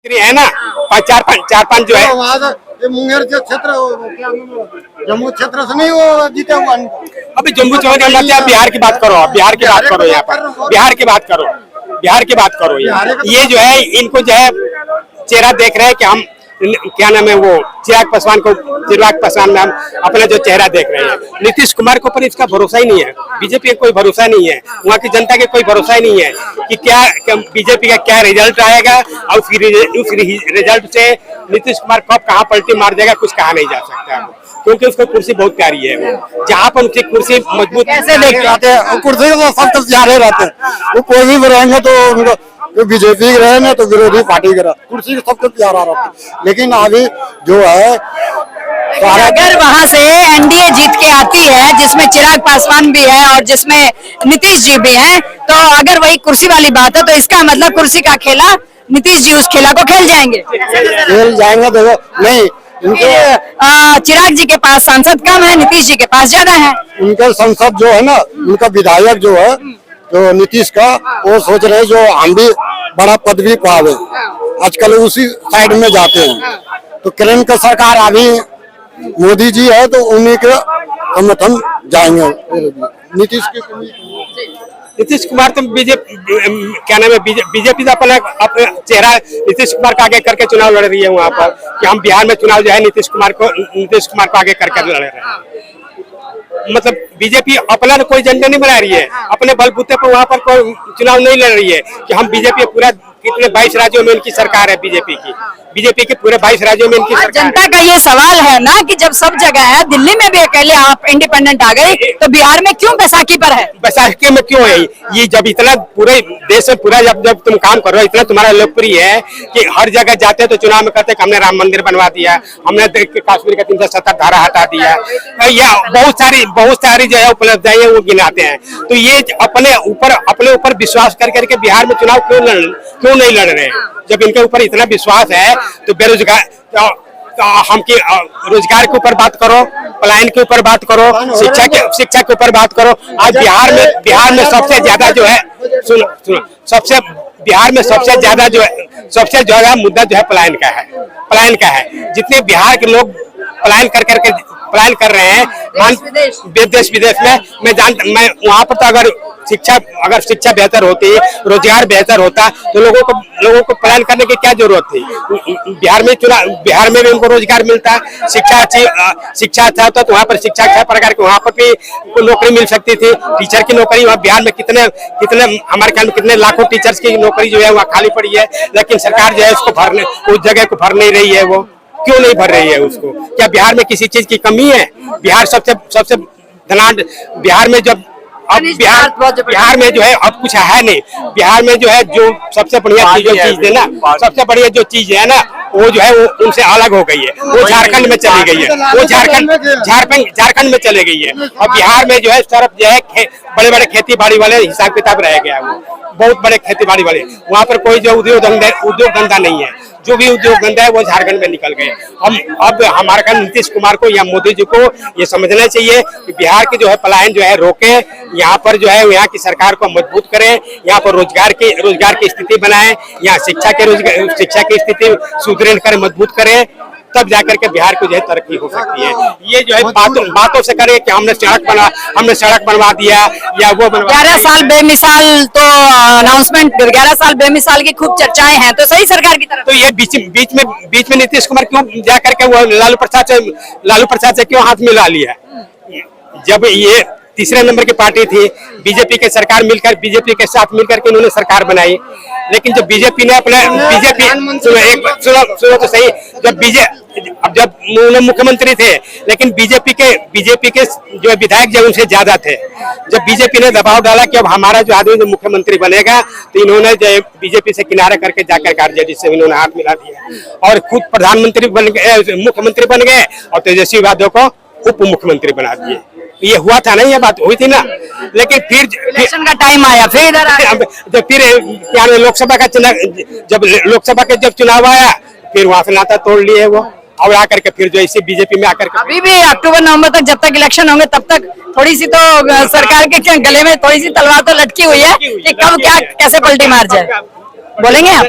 है ना, चार पांच जो है ये मुंगेर के क्षेत्र जम्मू क्षेत्र से नहीं वो जीते हुआ। अभी जम्मू चौधरी बिहार की बात करो, बिहार की बात करो, यहाँ पर बिहार की बात करो, बिहार की बात करो। ये जो है इनको जो है चेहरा देख रहे हैं कि हम क्या नाम है वो चिराग पासवान में हम अपना जो चेहरा देख रहे हैं। नीतीश कुमार के ऊपर इसका भरोसा ही नहीं है, बीजेपी का कोई भरोसा नहीं है, वहाँ की जनता के कोई भरोसा ही नहीं है कि क्या बीजेपी का क्या रिजल्ट आएगा और उस रिजल्ट से नीतीश कुमार कब कहाँ पलटी मार जाएगा कुछ कहा नहीं जा सकता, क्योंकि उसको कुर्सी बहुत प्यारी है। वो जहाँ पर उसकी कुर्सी मजबूत कैसे देख जाते हैं कुर्सी तो सब तक जा रहे रहते हैं, वो कोई भी रहेंगे तो उनको बीजेपी रहे ना तो विरोधी पार्टी के रहे, कुर्सी सबको प्यारा रहता है। लेकिन अभी जो है अगर वहां से एनडीए जीत के आती है जिसमें चिराग पासवान भी है और जिसमें नीतीश जी भी हैं, तो अगर वही कुर्सी वाली बात है तो इसका मतलब कुर्सी का खेला नीतीश जी उस खेला को खेल जाएंगे। देखो नहीं इनके चिराग जी के पास सांसद कम है, नीतीश जी के पास ज्यादा है। उनका संसद जो है ना, उनका विधायक जो है तो नीतीश का वो सोच रहे हैं जो हम भी बड़ा पद भी पावे, आजकल उसी साइड में जाते हैं। तो केंद्र का सरकार अभी मोदी जी है तो उन्हीं के समर्थन जाएंगे। नीतीश कुमार तो बीजेपी क्या नाम है बीजेपी का अपना चेहरा नीतीश कुमार का आगे करके चुनाव लड़ रही है वहाँ पर कि हम बिहार में चुनाव जो है नीतीश कुमार को आगे करके लड़ रहे हैं। मतलब बीजेपी अपना कोई एजेंडा नहीं बना रही है, अपने बलबूते पर वहाँ पर कोई चुनाव नहीं लड़ रही है कि हम बीजेपी पूरा कितने 22 राज्यों में इनकी सरकार है, बीजेपी के पूरे 22 राज्यों में इनकी सरकार। जनता का ये सवाल है ना कि जब सब जगह है, दिल्ली में भी अकेले आप इंडिपेंडेंट आ गए तो बिहार में क्यों बैसाखी पर है? बैसाखी में क्यों है? ये जब इतना पूरे देश में पूरा जब तुम काम कर रहे हो, इतना तुम्हारा लोकप्रिय है कि हर जगह जाते हैं तो चुनाव में कहते हैं कि हमने राम मंदिर बनवा दिया, हमने कश्मीर का 370 धारा हटा दिया, या बहुत सारी जो है उपलब्धियां वो गिनाते हैं। तो ये अपने ऊपर विश्वास करके बिहार में चुनाव क्यों नहीं लड़ रहे हैं? जब इनके ऊपर इतना विश्वास है तो बेरोजगार रोजगार के ऊपर बात करो, पलायन के ऊपर बात करो, शिक्षा के ऊपर बात करो। आज बिहार में सबसे ज्यादा जो है सुनो बिहार में सबसे ज्यादा मुद्दा जो है पलायन का है। जितने बिहार के लोग पलायन कर रहे हैं देश विदेश में, मैं वहाँ पर तो अगर शिक्षा बेहतर होती, रोजगार बेहतर होता तो लोगों को पलायन करने की क्या जरूरत थी? बिहार में भी उनको रोजगार मिलता, शिक्षा अच्छा होता तो वहाँ पर शिक्षा अच्छा प्रकार की वहाँ पर भी नौकरी मिल सकती थी। टीचर की नौकरी वहाँ बिहार में कितने हमारे ख्याल में कितने लाखों टीचर्स की नौकरी जो है वहाँ खाली पड़ी है, लेकिन सरकार जो है उस जगह को भर नहीं रही है। वो क्यों नहीं भर रही है उसको? क्या बिहार में किसी चीज की कमी है? बिहार सबसे धनाढ्य बिहार में जब अब बिहार में जो है अब कुछ है नहीं। बिहार में जो है जो सबसे बढ़िया चीज है ना, सबसे बढ़िया जो चीज है ना वो जो है वो उनसे अलग हो गई है, वो झारखंड में चली गई है, वो झारखंड में चली गई है। और बिहार में जो है सिर्फ जो है बड़े बड़े खेती बाड़ी वाले हिसाब किताब रह गया, वो बहुत बड़े खेती बाड़ी वाले, वहाँ पर कोई जो उद्योग धंधा नहीं है। जो भी उद्योग धंधा है वो झारखंड में निकल गए। अब हमारे नीतीश कुमार को या मोदी जी को ये समझना चाहिए कि बिहार की जो है पलायन जो है रोके, यहाँ पर जो है यहाँ की सरकार को मजबूत करें, यहाँ पर रोजगार की स्थिति बनाएं, यहाँ शिक्षा की स्थिति सुदृढ़ कर मजबूत करें, तब जाकर के बिहार को जो है तरक्की हो सकती है। ये जो है बातों से करे कि हमने सड़क बनवा दिया या वो बनवा। 11 साल बेमिसाल तो अनाउंसमेंट, 11 साल बेमिसाल की खूब चर्चाएं हैं, तो सही सरकार की तरफ। तो ये बीच में नीतीश कुमार क्यों जाकर के वो लालू प्रसाद से क्यों हाथ मिला लिया? जब ये तीसरे नंबर की पार्टी थी, बीजेपी के साथ मिलकर के उन्होंने सरकार बनाई, लेकिन जब बीजेपी ने सुनो तो सही, जब मुख्यमंत्री थे, लेकिन बीजेपी के जो विधायक जो उनसे ज्यादा थे। जब बीजेपी ने दबाव डाला कि अब हमारा जो आदमी जो मुख्यमंत्री बनेगा, तो इन्होंने जो बीजेपी से किनारा करके जाकर आरजेडी से इन्होंने हाथ मिला दिया और खुद मुख्यमंत्री बन गए और तेजस्वी यादव को उप मुख्यमंत्री बना दिए। ये हुआ था ना, ये बात हुई थी ना। लेकिन फिर इलेक्शन का टाइम आया, फिर लोकसभा का चुनाव आया, फिर वहां से नाता तोड़ लिए वो, और आकर के फिर जो इसी बीजेपी में आकर के अभी भी अक्टूबर नवंबर तक जब तक इलेक्शन होंगे तब तक थोड़ी सी तो सरकार के गले में थोड़ी सी तलवार तो लटकी हुई है कि कब क्या कैसे पलटी मार जाए। बोलेंगे आप?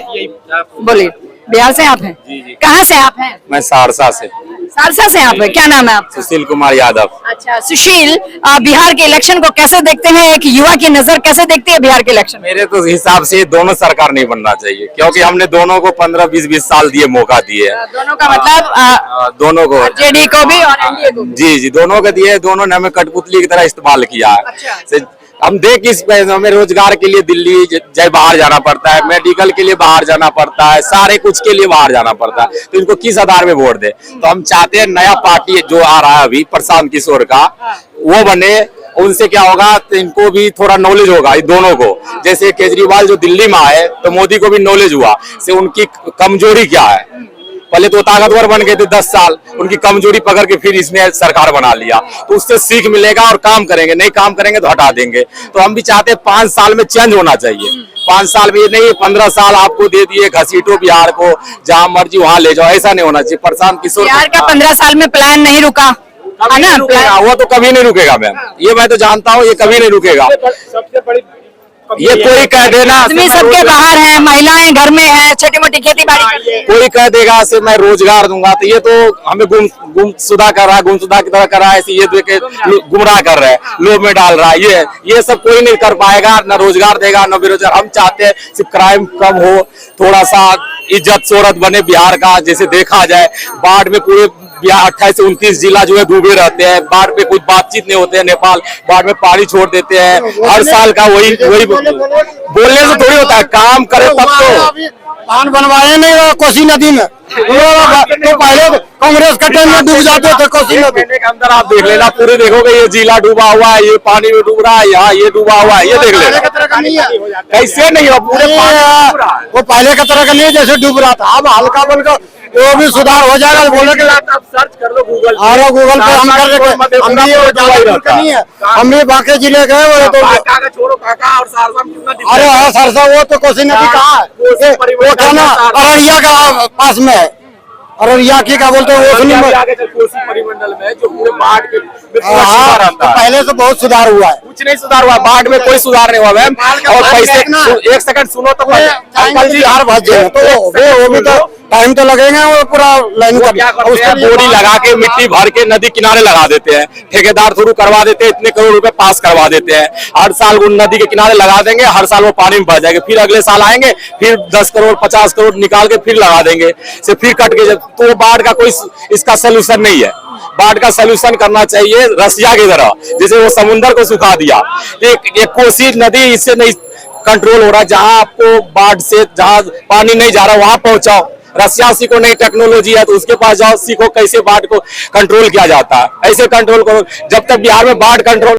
बोलिए। बिहार से आप हैं? कहाँ से आप हैं? मैं सहरसा से सहरसा से आप हैं, क्या नाम है आपका? सुशील कुमार यादव। अच्छा सुशील, बिहार के इलेक्शन को कैसे देखते हैं? एक युवा की नजर कैसे देखती है बिहार के इलेक्शन? मेरे तो हिसाब से दोनों सरकार नहीं बनना चाहिए, क्योंकि हमने दोनों को 15-20 साल दिए, मौका दिए। दोनों का मतलब दोनों को, जेडी को भी और एनडीए को भी। जी दोनों को दिए। दोनों ने हमें कठपुतली की तरह इस्तेमाल किया है। अच्छा। हम देख इस हमें रोजगार के लिए दिल्ली जय बाहर जाना पड़ता है, मेडिकल के लिए बाहर जाना पड़ता है, सारे कुछ के लिए बाहर जाना पड़ता है, तो इनको किस आधार में वोट दे? तो हम चाहते हैं नया पार्टी जो आ रहा है अभी प्रशांत किशोर का, वो बने। उनसे क्या होगा, तो इनको भी थोड़ा नॉलेज होगा, इन दोनों को। जैसे केजरीवाल जो दिल्ली में आए तो मोदी को भी नॉलेज हुआ से उनकी कमजोरी क्या है। पहले तो ताकतवर बन गए थे 10 साल, उनकी कमजोरी पकड़ के फिर इसने सरकार बना लिया, तो उससे सीख मिलेगा और काम करेंगे। नहीं काम करेंगे तो हटा देंगे। तो हम भी चाहते हैं 5 साल में चेंज होना चाहिए। 5 साल में ये नहीं 15 साल आपको दे दिए, घसीटो बिहार को, जहां मर्जी वहां ले जाओ, ऐसा नहीं होना चाहिए। प्रशांत किशोर बिहार का 15 साल में प्लान नहीं रुका है ना? रुकेगा, वो तो कभी नहीं रुकेगा मैम, ये मैं तो जानता हूँ, ये कभी नहीं रुकेगा। सबसे बड़ी ये कोई कह देना आदमी सबके बाहर है, महिलाएं घर में है, छोटी मोटी खेती बाड़ी। कोई कह देगा से मैं रोजगार दूंगा, तो ये तो हमें गुमशुदा कर रहा है, गुमशुदा की तरह कर रहा है, ऐसे ये देके गुमराह कर रहा है, लोभ में डाल रहा है। ये सब कोई नहीं कर पाएगा, न रोजगार देगा न बेरोजगार। हम चाहते हैं सिर्फ क्राइम कम हो, थोड़ा सा इज्जत शोहरत बने बिहार का। जैसे देखा जाए बाढ़ में पूरे 28 से 29 जिला जो है डूबे रहते हैं, बाढ़ पे कुछ बातचीत नहीं होते हैं। नेपाल बाढ़ में पानी छोड़ देते हैं हर साल का, वही बोलने से थोड़ी होता है, काम करे तब तो। बांध बनवाए नहीं वो कोसी नदी में, तो पहले कांग्रेस के टाइम में डूब जाते थे कोसी नदी महीने के अंदर आप देख लेना, पूरे देखोगे ये जिला डूबा हुआ है, ये पानी में डूब रहा है, यहाँ ये डूबा हुआ है, ये देख लेना। कैसे नहीं हो, पूरे वो पहले का तरह का नहीं जैसे डूब रहा था, अब हल्का बनकर वो भी सुधार हो जाएगा। बोले कि आप सर्च कर लो गूगल गूगल पे हम कर लेंगे, हम भी बाकी जिले गए वो तो छोड़ो काका और सहरसा में कितना। अरे हाँ सरसा, वो तो कोसी नदी कहाँ है, वो था ना अररिया का पास में है, अररिया की क्या बोलते हैं वो कोसी परिमंडल में जो पूरे बाढ़ के पहले से बहुत सुधार हुआ है। कुछ नहीं सुधार हुआ, बाढ़ में कोई सुधार नहीं हुआ मैम। और पैसे 1 सेकंड सुनो तो अंकल जी यार भजे तो वो भी तो टाइम तो लगेगा, वो पूरा लाइन का उसका बोरी लगा के मिट्टी भर के नदी किनारे लगा देते हैं, ठेकेदार थ्रू करवा देते हैं, इतने करोड़ रुपए पास करवा देते हैं। हर साल वो नदी के किनारे लगा देंगे, हर साल वो पानी में बह जाएंगे, फिर अगले साल आएंगे, फिर 10 करोड़ 50 करोड़ निकाल के फिर लगा देंगे, से फिर कट के। तो बाढ़ का कोई इसका सोल्यूशन नहीं है। बाढ़ का सोल्यूशन करना चाहिए रसिया की तरह, जैसे वो समुद्र को सुखा दिया। एक कोसी नदी इससे नहीं कंट्रोल हो रहा, जहां आपको बाढ़ से जहां पानी नहीं जा रहा वहां पहुंचाओ। रसिया सीखो, नई टेक्नोलॉजी है तो उसके पास जाओ, सीखो कैसे बाढ़ को कंट्रोल किया जाता है। ऐसे कंट्रोल करो, जब तक बिहार में बाढ़ कंट्रोल